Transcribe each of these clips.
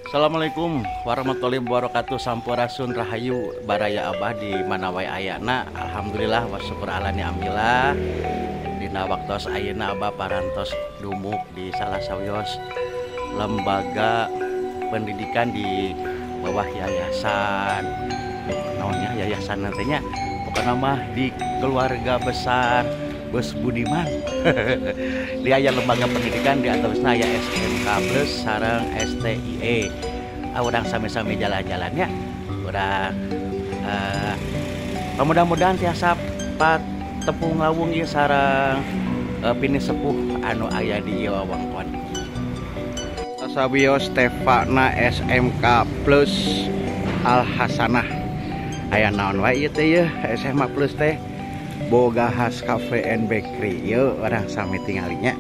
Assalamualaikum warahmatullahi wabarakatuh. Sampurasun rahayu baraya abah di mana wae ayana. Alhamdulillah wa syukur ala ni'amillah. Dina waktos ayeuna abah parantos dumuk di salah sawios lembaga pendidikan di bawah yayasan. Naonnya yayasan nantinya pokoknya mah di keluarga besar Bos Budiman. Di aya lembaga pendidikan di atasna aya SMK plus sareng STIE. Urang sami-sami jalan-jalannya. Urang mudah-mudahan tiasa pat tepung lawung ieu sareng pini sepuh anu aya di ieu wewengkon. Sawios Stefana SMK plus Al Hasanah. Aya naon wae ieu teh ye SMA plus teh? Boga khas cafe and bakery. Yuk orang sami tinggalinya.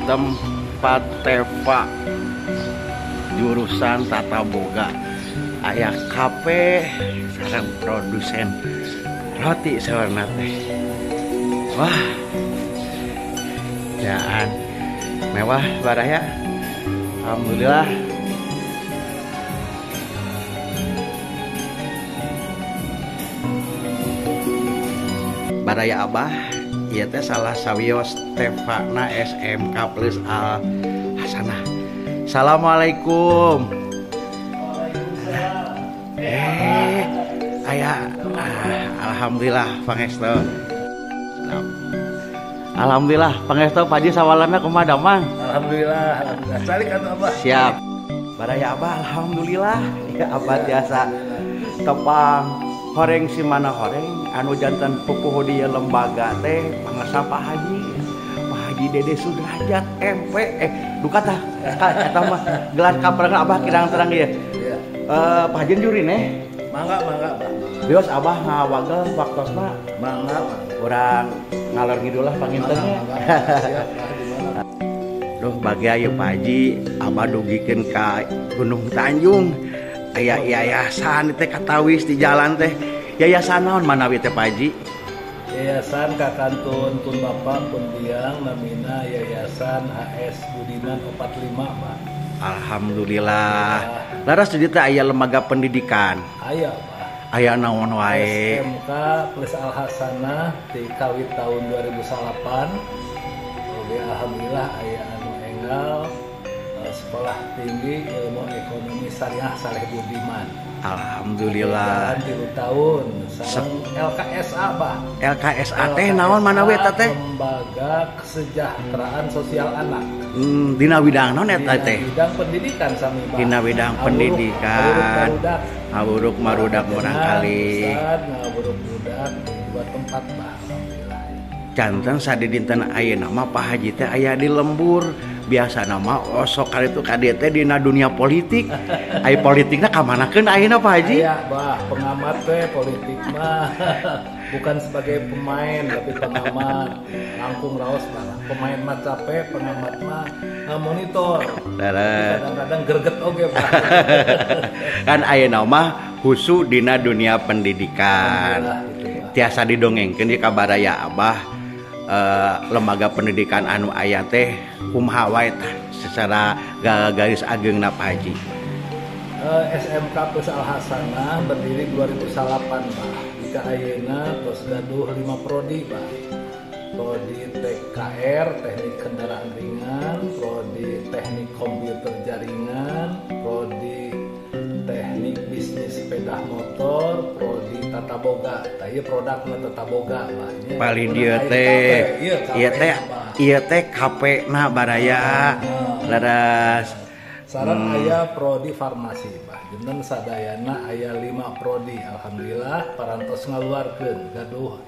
Tempat Teva jurusan tata boga. Aya kafe sareng produsen roti sawarna teh. Wah, jaan mewah baraya. Alhamdulillah. Baraya abah ieu teh salah sawios Stefana SMK plus Al Hasanah. Assalamualaikum. Aya alhamdulillah pangestu. Alhamdulillah, pangestu Pak Haji sawalana kumaha damang? Alhamdulillah, salik atuh Abah. Siap. Baraya abah alhamdulillah. Ya abah biasa tepang horeng si mana horeng anu janten pupuh di lembaga teh pangasa Pak Haji. Pak Haji Dede Sudrajat MP duka tah eta mah gelar kapreng abah kirang terang ieu. Iya. Pak Haji juri neh. Mangga, Abah. Bios abah ngawagel waktosna. Mangga. Urang ngalor ngidul lah pangintennya. Duh bagi ayo Pak Haji abah dugikeun ka Gunung Tanjung aya yayasan teh katawis di jalan teh. Yayasan naon manawi teh Pak Haji? Yayasan Kakantun Pun Bapak Pun Biang namina Yayasan HS Budiman 45 Pak. Alhamdulillah. Laras di teh aya lembaga pendidikan. Aya Pak. Aya naon wae? SMK plus Al Hasanah di kawit tahun 2008. Oke, alhamdulillah aya anu enggal sekolah tinggi ilmu ekonomi syariah Saleh Budiman. Alhamdulillah. 3 tahun sareng LKSA Pak. LKSA teh naon manawi eta teh? Lembaga Kesejahteraan Sosial Anak. Dina widang naon eta teh? Dina bidang pendidikan sami Pak. Dina bidang pendidikan. Ngawuruk marudak urang kali. Ngawuruk budak di 2 tempat Pak. Alhamdulillah. Janten sadidinten ayeuna mah Pak Haji teh aya di lembur. Biasa nama osok kali itu KDT dina dunia politik. Ai politikna kamanakeun ayeuna Pak Haji? Aya Bah, pengamat teh politik mah. Bukan sebagai pemain tapi pengamat. Langkung raos Bah. Pemain mah capek, pengamat mah monitor. Kadang-kadang greget oge Pak. Kan ayeuna mah husu dina dunia pendidikan. Tiasa didongengkeun di kabaraya abah. Lembaga pendidikan anu aya teh kumaha wae secara garis ageungna Pak Haji. SMK plus Al Hasanah berdiri 2008 Pak. Jika ayeuna tos gaduh 5 prodi Pak. Prodi TKR Teknik Kendaraan Ringan, prodi Teknik Komputer Jaringan, prodi Teknik Bisnis Sepeda Motor, prodi Tata Boga. Tah ieu produkna Tata Boga Pak. Paling dieu teh ieu teh KP-na baraya. Laras sareng aya prodi farmasi Pak. Jeneng sadayana aya 5 prodi. Alhamdulillah parantos ngaluarkeun gaduh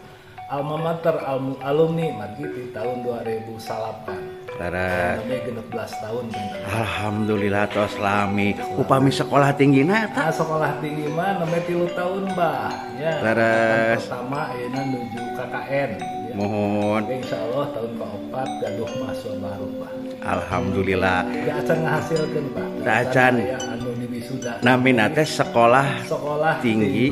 alma mater alumni margi di tahun 2008. Laras 16 tahun bener. Alhamdulillah tos lami. Upami sekolah tinggina eta? Sekolah tinggi mah 3 tahun Mbah. Ya. Laras Pertama ayeuna nuju KKN. Ya. Mohon. Insyaallah tahun ke-4 gaduh mahasiswa baru Pak. Alhamdulillah. Gak acan ngahasilkeun Pak. Tah acan. Aya anu wisuda. Namina teh sekolah tinggi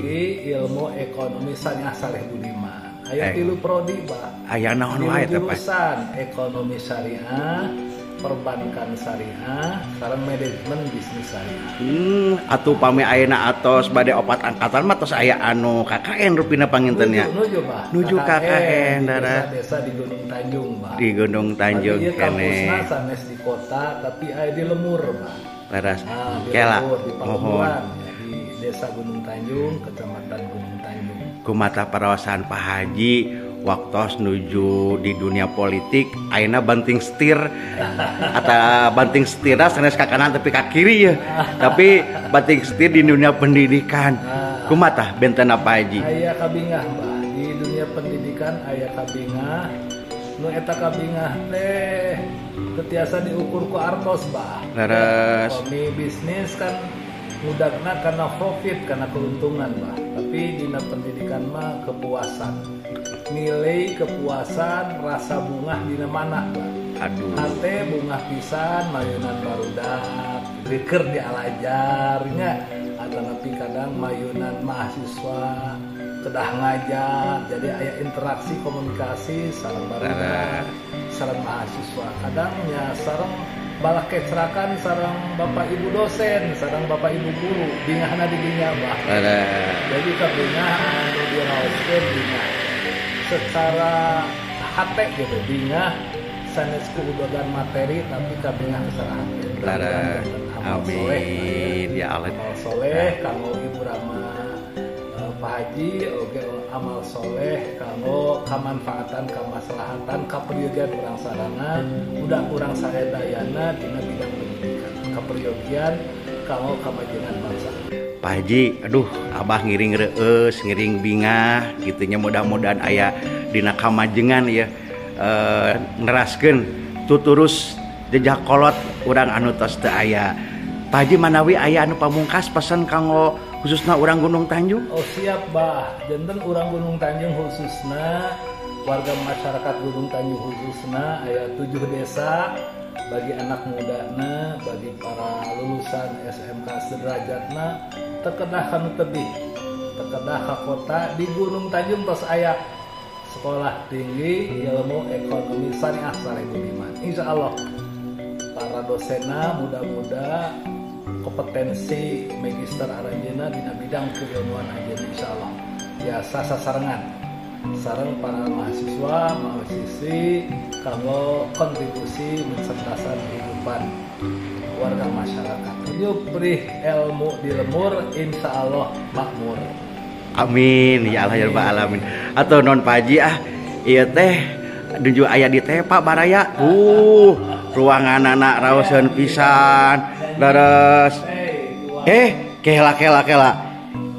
ilmu ekonomi Syariah Saleh Budiman. Aya 3 prodi, Pak. Aya naon wae teh, Pak? Jurusan ekonomi syariah, perbankan syariah, sareng manajemen bisnis syariah. Atuh pami ayeuna atos bade opat angkatan mah tos aya anu KKN rupina pangintennya. Nuju, Pak. Nuju KKN daerah desa di Gunung Tanjung, Pak. Di Gunung Tanjung kene. Kampusna kene. sanes di kota tapi aya di lembur, Pak. Leres. Di Kela. lembur, di Mohon. Pamulan, ya, di Desa Gunung Tanjung, Kecamatan Gunung Tanjung. Kumata parawasan Pak Haji waktu nuju di dunia politik ayeuna banting setir atau banting setirna sanes ka kanan tapi ka kiri ya. Tapi banting setir di dunia pendidikan. Kumata benten apa Haji? Aya kabingah, Mbak. Di dunia pendidikan aya kabingah. Nu eta kabingah teh ketiasa diukur ku artos, Mbak. Leres. Kami bisnis kan mudahna karena profit, karena keuntungan, Mbak. Tapi dina pendidikan mah kepuasan. Nilai kepuasan, rasa bungah dina manah, Mbak. Aduh. Hate bungah pisan, mayunan barudak, diker di alajarnya, atau napi kadang mayunan mahasiswa kedah ngajar, jadi aya interaksi komunikasi sareng barudak, sareng mahasiswa. Kadangnya sareng balah kecerakan sareng bapak ibu dosen, sareng bapak ibu guru, bingahna di dinya, Mbah. Jadi kabingah anu diraoskeun bingah secara hate gitu, bingah sanes kuudogan materi tapi kabingah secara hate. Amin ya Allah. Amal soleh kanggo Ibu Rama Pak Haji, oke amal soleh kanggo kamanfaatan, kamaslahatan, kapriyogian urang sarana, udah urang saedayana dina bidang pendidikan, kapriyogian kanggo kamajuan bangsa. Pak Haji, aduh, Abah ngiring reus, ngiring bingah, gitunya mudah-mudahan aya dina kamajengan ya, neraskeun tuturus jejak kolot urang anu tos teu aya. Pak Haji manawi aya anu pamungkas pesan kanggo khususna urang Gunung Tanjung? Oh siap, Bah. Janten urang Gunung Tanjung khususna, warga masyarakat Gunung Tanjung khususna aya 7 desa. Bagi anak mudana, bagi para lulusan SMK sederajatna, terkedah kanu tebih, terkedah ka kota di Gunung Tanjung tos aya sekolah tinggi ilmu ekonomi Syariah Saleh Budiman. Insya Allah para dosenna muda-muda kompetensi magister aranjeuna dina bidang keilmuan aja insya Allah biasa sasarengan sareng para mahasiswa mahasiswi kanggo kontribusi mencerdasan kehidupan warga masyarakat. Yuk beri ilmu di lemur, insya Allah makmur. Amin ya Allah ya Rabbal alamin. Atau non Pak Haji ieu teh nuju aya di teh Pak Baraya. Ruangan anak raoseun pisan. Leres. Kela.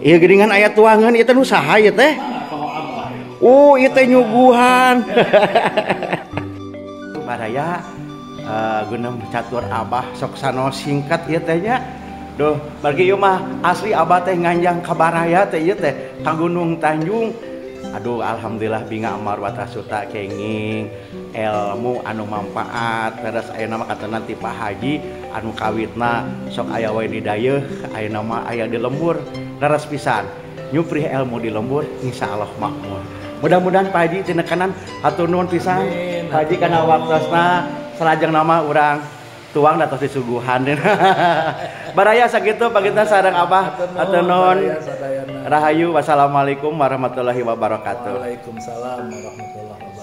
Ieu geuningan aya tuangan ieu teh nu saha ieu teh? Ieu teh nyuguhan. Baraya geuneuh catur Abah sok sanos singkat ieu teh nya. Duh, bagi ieu mah asli Abah teh nganjang ka Baraya teh ieu teh ka Gunung Tanjung. Aduh, alhamdulillah binga amar watasuta kenging ilmu anu manfaat. Terus ayeuna mah katana ti Pak Haji anu kawitna sok aya wae di dayeuh, ayeuna mah aya di lembur. Leres pisan. Nyuprih ilmu di lembur insyaallah makmur. Mudah-mudahan Pak Haji cenah kanan hatur nuhun pisan. Pak Haji kana waktosna salajeng nama urang tuang datos disuguhan. Baraya sakitu pagitna sareng Abah. Hatur nuhun. Rahayu. Wassalamualaikum warahmatullahi wabarakatuh. Waalaikumsalam warahmatullahi wabarakatuh.